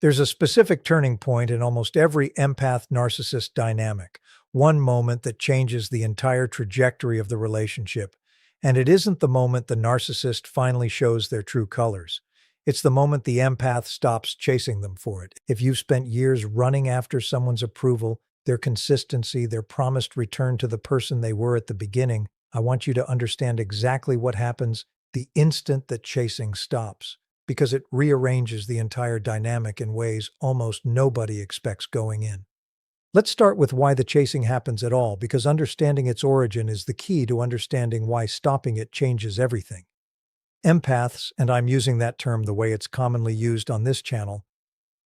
There's a specific turning point in almost every empath-narcissist dynamic, one moment that changes the entire trajectory of the relationship. And it isn't the moment the narcissist finally shows their true colors. It's the moment the empath stops chasing them for it. If you've spent years running after someone's approval, their consistency, their promised return to the person they were at the beginning, I want you to understand exactly what happens the instant that chasing stops, because it rearranges the entire dynamic in ways almost nobody expects going in. Let's start with why the chasing happens at all, because understanding its origin is the key to understanding why stopping it changes everything. Empaths, and I'm using that term the way it's commonly used on this channel,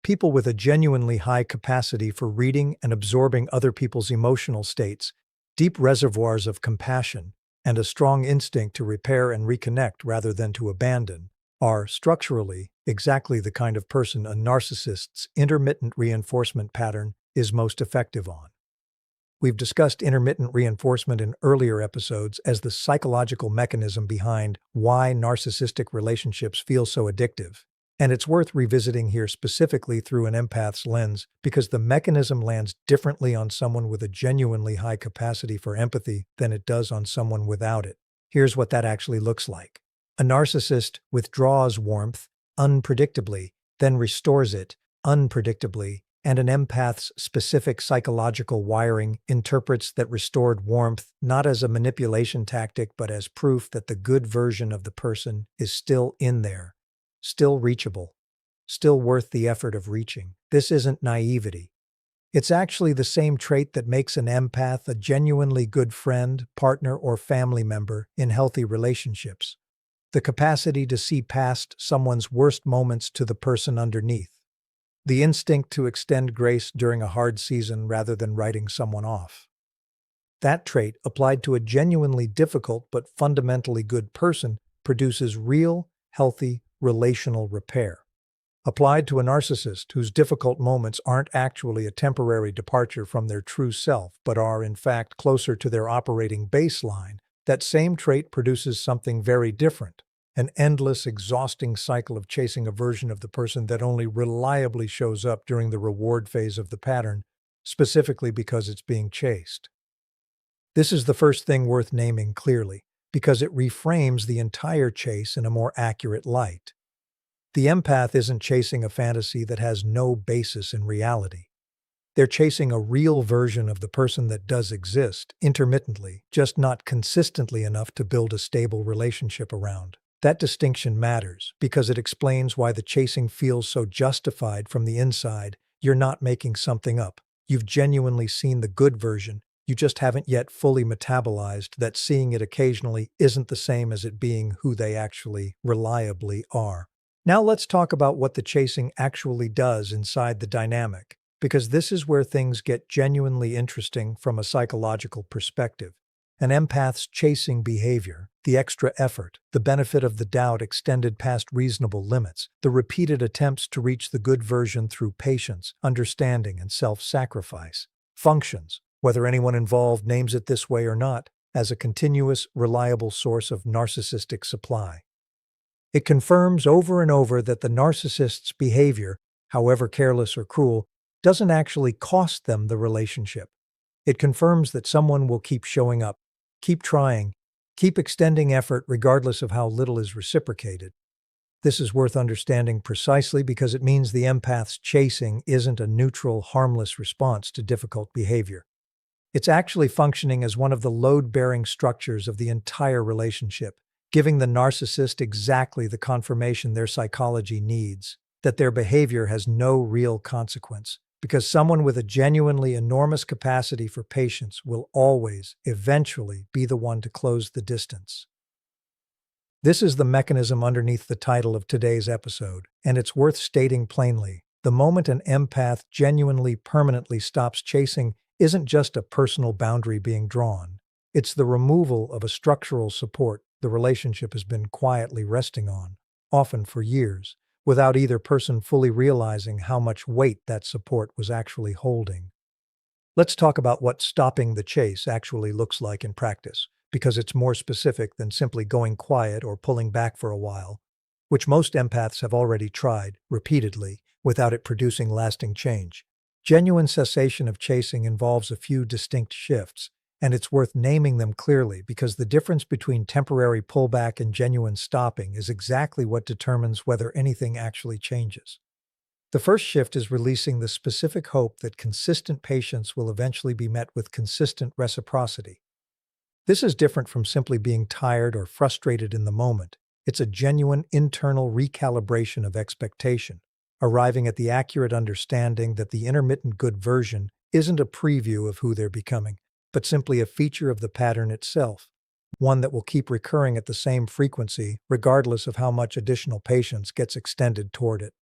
people with a genuinely high capacity for reading and absorbing other people's emotional states, deep reservoirs of compassion, and a strong instinct to repair and reconnect rather than to abandon, are, structurally, exactly the kind of person a narcissist's intermittent reinforcement pattern is most effective on. We've discussed intermittent reinforcement in earlier episodes as the psychological mechanism behind why narcissistic relationships feel so addictive. And it's worth revisiting here specifically through an empath's lens because the mechanism lands differently on someone with a genuinely high capacity for empathy than it does on someone without it. Here's what that actually looks like. A narcissist withdraws warmth unpredictably, then restores it unpredictably, and an empath's specific psychological wiring interprets that restored warmth not as a manipulation tactic but as proof that the good version of the person is still in there, still reachable, still worth the effort of reaching. This isn't naivety. It's actually the same trait that makes an empath a genuinely good friend, partner, or family member in healthy relationships. The capacity to see past someone's worst moments to the person underneath. The instinct to extend grace during a hard season rather than writing someone off. That trait, applied to a genuinely difficult but fundamentally good person, produces real, healthy, relational repair. Applied to a narcissist whose difficult moments aren't actually a temporary departure from their true self, but are, in fact, closer to their operating baseline, that same trait produces something very different. An endless, exhausting cycle of chasing a version of the person that only reliably shows up during the reward phase of the pattern, specifically because it's being chased. This is the first thing worth naming clearly, because it reframes the entire chase in a more accurate light. The empath isn't chasing a fantasy that has no basis in reality. They're chasing a real version of the person that does exist, intermittently, just not consistently enough to build a stable relationship around. That distinction matters because it explains why the chasing feels so justified from the inside. You're not making something up. You've genuinely seen the good version. You just haven't yet fully metabolized that seeing it occasionally isn't the same as it being who they actually, reliably are. Now let's talk about what the chasing actually does inside the dynamic, because this is where things get genuinely interesting from a psychological perspective. An empath's chasing behavior, the extra effort, the benefit of the doubt extended past reasonable limits, the repeated attempts to reach the good version through patience, understanding, and self-sacrifice, functions, whether anyone involved names it this way or not, as a continuous, reliable source of narcissistic supply. It confirms over and over that the narcissist's behavior, however careless or cruel, doesn't actually cost them the relationship. It confirms that someone will keep showing up, keep trying, keep extending effort regardless of how little is reciprocated. This is worth understanding precisely because it means the empath's chasing isn't a neutral, harmless response to difficult behavior. It's actually functioning as one of the load-bearing structures of the entire relationship, giving the narcissist exactly the confirmation their psychology needs, that their behavior has no real consequence. Because someone with a genuinely enormous capacity for patience will always, eventually, be the one to close the distance. This is the mechanism underneath the title of today's episode, and it's worth stating plainly. The moment an empath genuinely, permanently stops chasing isn't just a personal boundary being drawn. It's the removal of a structural support the relationship has been quietly resting on, often for years, without either person fully realizing how much weight that support was actually holding. Let's talk about what stopping the chase actually looks like in practice, because it's more specific than simply going quiet or pulling back for a while, which most empaths have already tried, repeatedly, without it producing lasting change. Genuine cessation of chasing involves a few distinct shifts, and it's worth naming them clearly because the difference between temporary pullback and genuine stopping is exactly what determines whether anything actually changes. The first shift is releasing the specific hope that consistent patience will eventually be met with consistent reciprocity. This is different from simply being tired or frustrated in the moment. It's a genuine internal recalibration of expectation, arriving at the accurate understanding that the intermittent good version isn't a preview of who they're becoming, but simply a feature of the pattern itself, one that will keep recurring at the same frequency regardless of how much additional patience gets extended toward it.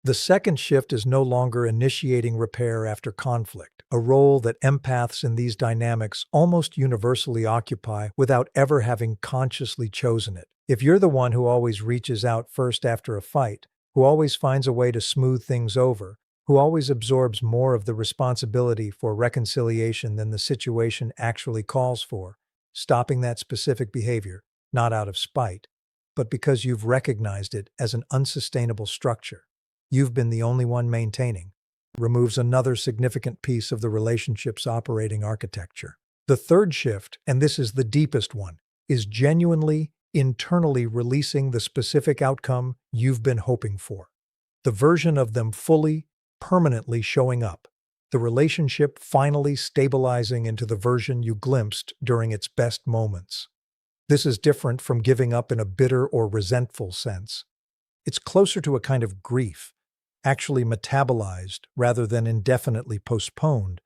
The second shift is no longer initiating repair after conflict, a role that empaths in these dynamics almost universally occupy without ever having consciously chosen it. If you're the one who always reaches out first after a fight, who always finds a way to smooth things over, who always absorbs more of the responsibility for reconciliation than the situation actually calls for, stopping that specific behavior, not out of spite, but because you've recognized it as an unsustainable structure you've been the only one maintaining, removes another significant piece of the relationship's operating architecture. The third shift, and this is the deepest one, is genuinely, internally releasing the specific outcome you've been hoping for. The version of them fully, permanently showing up. The relationship finally stabilizing into the version you glimpsed during its best moments. This is different from giving up in a bitter or resentful sense. It's closer to a kind of grief, actually metabolized rather than indefinitely postponed,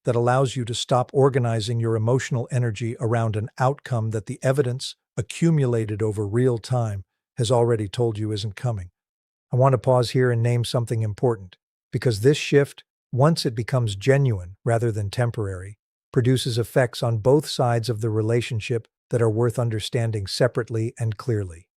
that allows you to stop organizing your emotional energy around an outcome that the evidence, accumulated over real time, has already told you isn't coming. I want to pause here and name something important, because this shift, once it becomes genuine rather than temporary, produces effects on both sides of the relationship that are worth understanding separately and clearly.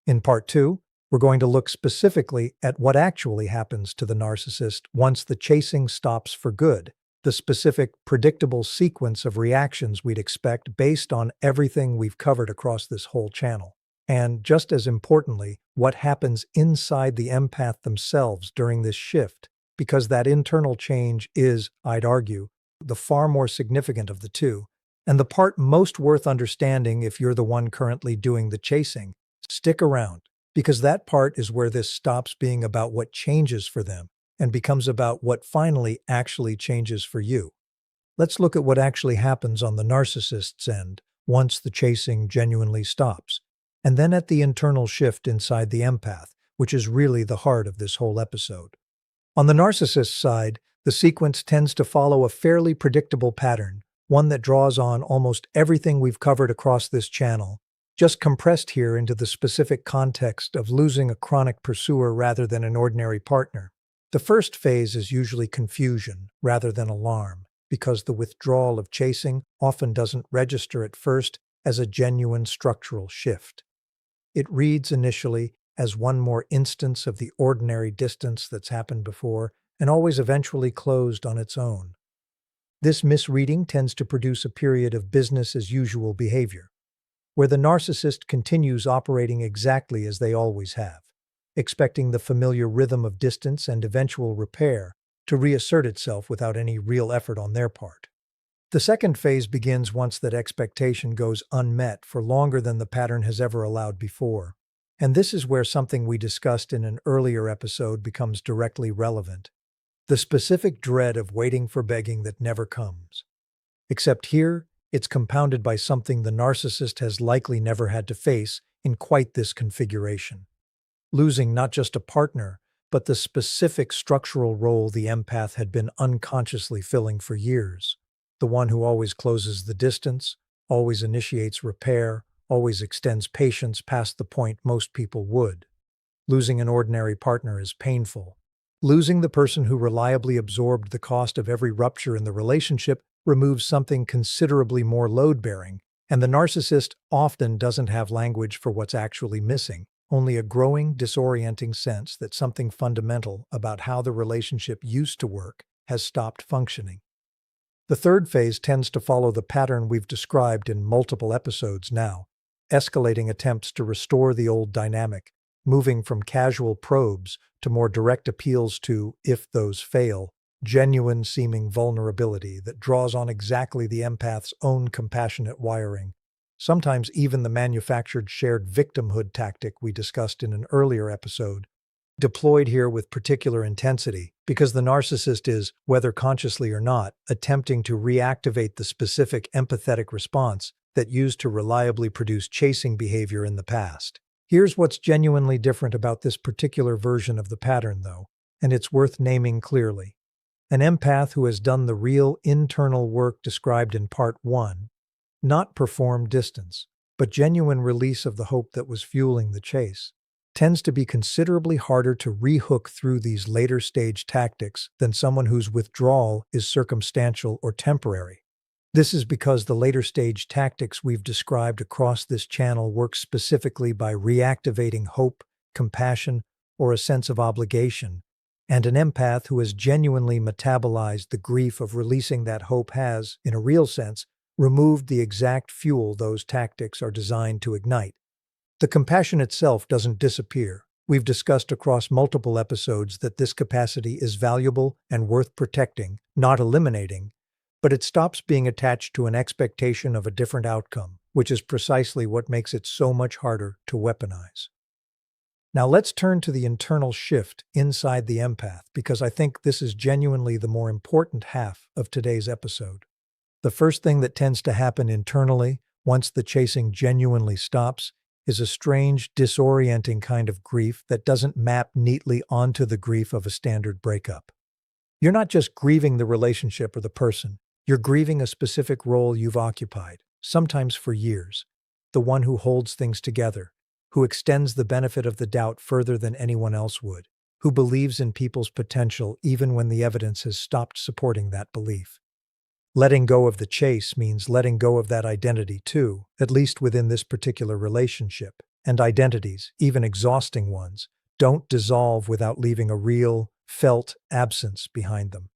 In part 2, we're going to look specifically at what actually happens to the narcissist once the chasing stops for good, the specific, predictable sequence of reactions we'd expect based on everything we've covered across this whole channel. And, just as importantly, what happens inside the empath themselves during this shift, because that internal change is, I'd argue, the far more significant of the two, and the part most worth understanding if you're the one currently doing the chasing. Stick around, because that part is where this stops being about what changes for them and becomes about what finally actually changes for you. Let's look at what actually happens on the narcissist's end once the chasing genuinely stops, and then at the internal shift inside the empath, which is really the heart of this whole episode. On the narcissist's side, the sequence tends to follow a fairly predictable pattern, one that draws on almost everything we've covered across this channel, just compressed here into the specific context of losing a chronic pursuer rather than an ordinary partner. The first phase is usually confusion rather than alarm, because the withdrawal of chasing often doesn't register at first as a genuine structural shift. It reads initially as one more instance of the ordinary distance that's happened before and always eventually closed on its own. This misreading tends to produce a period of business-as-usual behavior, where the narcissist continues operating exactly as they always have, expecting the familiar rhythm of distance and eventual repair to reassert itself without any real effort on their part. The second phase begins once that expectation goes unmet for longer than the pattern has ever allowed before. And this is where something we discussed in an earlier episode becomes directly relevant. The specific dread of waiting for begging that never comes. Except here, it's compounded by something the narcissist has likely never had to face in quite this configuration. Losing not just a partner, but the specific structural role the empath had been unconsciously filling for years. The one who always closes the distance, always initiates repair, always extends patience past the point most people would. Losing an ordinary partner is painful. Losing the person who reliably absorbed the cost of every rupture in the relationship removes something considerably more load-bearing, and the narcissist often doesn't have language for what's actually missing, only a growing, disorienting sense that something fundamental about how the relationship used to work has stopped functioning. The third phase tends to follow the pattern we've described in multiple episodes now, escalating attempts to restore the old dynamic, moving from casual probes to more direct appeals to, if those fail, genuine seeming vulnerability that draws on exactly the empath's own compassionate wiring. Sometimes even the manufactured shared victimhood tactic we discussed in an earlier episode, deployed here with particular intensity, because the narcissist is, whether consciously or not, attempting to reactivate the specific empathetic response that used to reliably produce chasing behavior in the past. Here's what's genuinely different about this particular version of the pattern, though, and it's worth naming clearly. An empath who has done the real internal work described in Part 1, not perform distance, but genuine release of the hope that was fueling the chase, tends to be considerably harder to rehook through these later stage tactics than someone whose withdrawal is circumstantial or temporary. This is because the later stage tactics we've described across this channel work specifically by reactivating hope, compassion, or a sense of obligation, and an empath who has genuinely metabolized the grief of releasing that hope has, in a real sense, removed the exact fuel those tactics are designed to ignite. The compassion itself doesn't disappear. We've discussed across multiple episodes that this capacity is valuable and worth protecting, not eliminating, but it stops being attached to an expectation of a different outcome, which is precisely what makes it so much harder to weaponize. Now let's turn to the internal shift inside the empath, because I think this is genuinely the more important half of today's episode. The first thing that tends to happen internally, once the chasing genuinely stops, is a strange, disorienting kind of grief that doesn't map neatly onto the grief of a standard breakup. You're not just grieving the relationship or the person, you're grieving a specific role you've occupied, sometimes for years, the one who holds things together, who extends the benefit of the doubt further than anyone else would, who believes in people's potential even when the evidence has stopped supporting that belief. Letting go of the chase means letting go of that identity too, at least within this particular relationship. And identities, even exhausting ones, don't dissolve without leaving a real, felt absence behind them.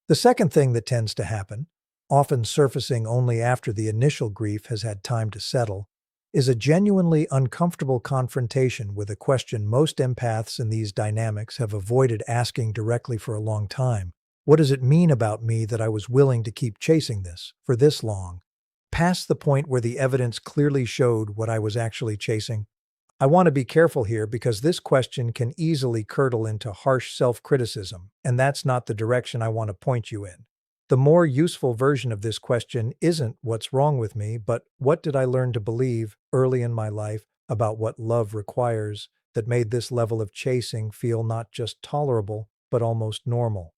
The second thing that tends to happen, often surfacing only after the initial grief has had time to settle, is a genuinely uncomfortable confrontation with a question most empaths in these dynamics have avoided asking directly for a long time. What does it mean about me that I was willing to keep chasing this for this long, past the point where the evidence clearly showed what I was actually chasing? I want to be careful here because this question can easily curdle into harsh self-criticism, and that's not the direction I want to point you in. The more useful version of this question isn't what's wrong with me, but what did I learn to believe early in my life about what love requires that made this level of chasing feel not just tolerable, but almost normal?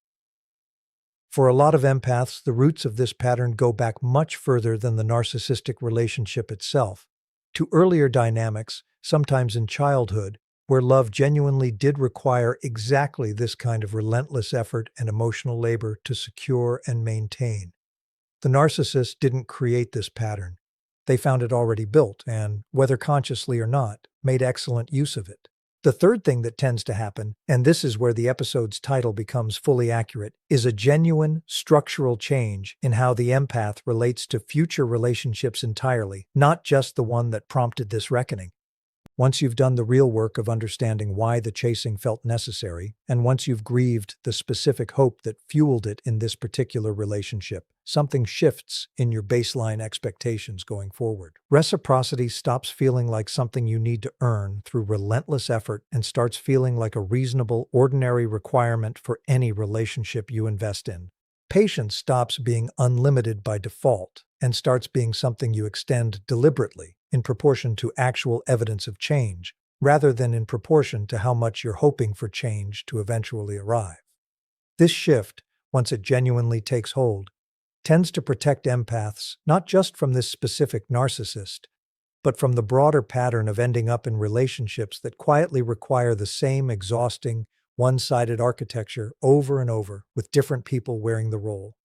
For a lot of empaths, the roots of this pattern go back much further than the narcissistic relationship itself, to earlier dynamics, sometimes in childhood, where love genuinely did require exactly this kind of relentless effort and emotional labor to secure and maintain. The narcissist didn't create this pattern. They found it already built and, whether consciously or not, made excellent use of it. The third thing that tends to happen, and this is where the episode's title becomes fully accurate, is a genuine structural change in how the empath relates to future relationships entirely, not just the one that prompted this reckoning. Once you've done the real work of understanding why the chasing felt necessary, and once you've grieved the specific hope that fueled it in this particular relationship, something shifts in your baseline expectations going forward. Reciprocity stops feeling like something you need to earn through relentless effort and starts feeling like a reasonable, ordinary requirement for any relationship you invest in. Patience stops being unlimited by default and starts being something you extend deliberately in proportion to actual evidence of change, rather than in proportion to how much you're hoping for change to eventually arrive. This shift, once it genuinely takes hold, tends to protect empaths not just from this specific narcissist, but from the broader pattern of ending up in relationships that quietly require the same exhausting, one-sided architecture over and over, with different people wearing the role.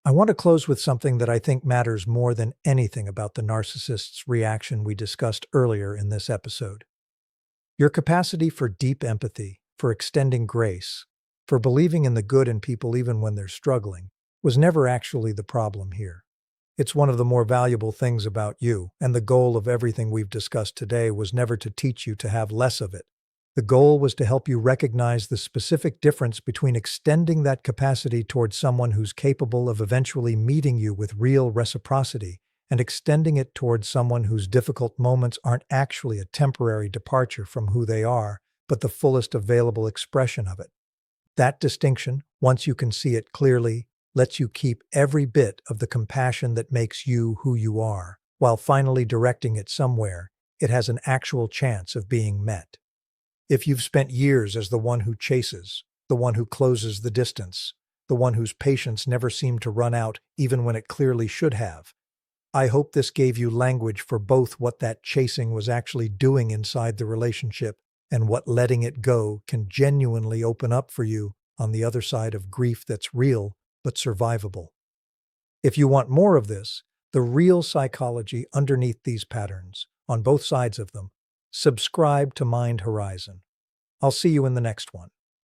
I want to close with something that I think matters more than anything about the narcissist's reaction we discussed earlier in this episode. Your capacity for deep empathy, for extending grace, for believing in the good in people even when they're struggling, was never actually the problem here. It's one of the more valuable things about you, and the goal of everything we've discussed today was never to teach you to have less of it. The goal was to help you recognize the specific difference between extending that capacity towards someone who's capable of eventually meeting you with real reciprocity and extending it towards someone whose difficult moments aren't actually a temporary departure from who they are, but the fullest available expression of it. That distinction, once you can see it clearly, lets you keep every bit of the compassion that makes you who you are, while finally directing it somewhere it has an actual chance of being met. If you've spent years as the one who chases, the one who closes the distance, the one whose patience never seemed to run out even when it clearly should have, I hope this gave you language for both what that chasing was actually doing inside the relationship and what letting it go can genuinely open up for you on the other side of grief that's real but survivable. If you want more of this, the real psychology underneath these patterns, on both sides of them, subscribe to Mind Horizon. I'll see you in the next one.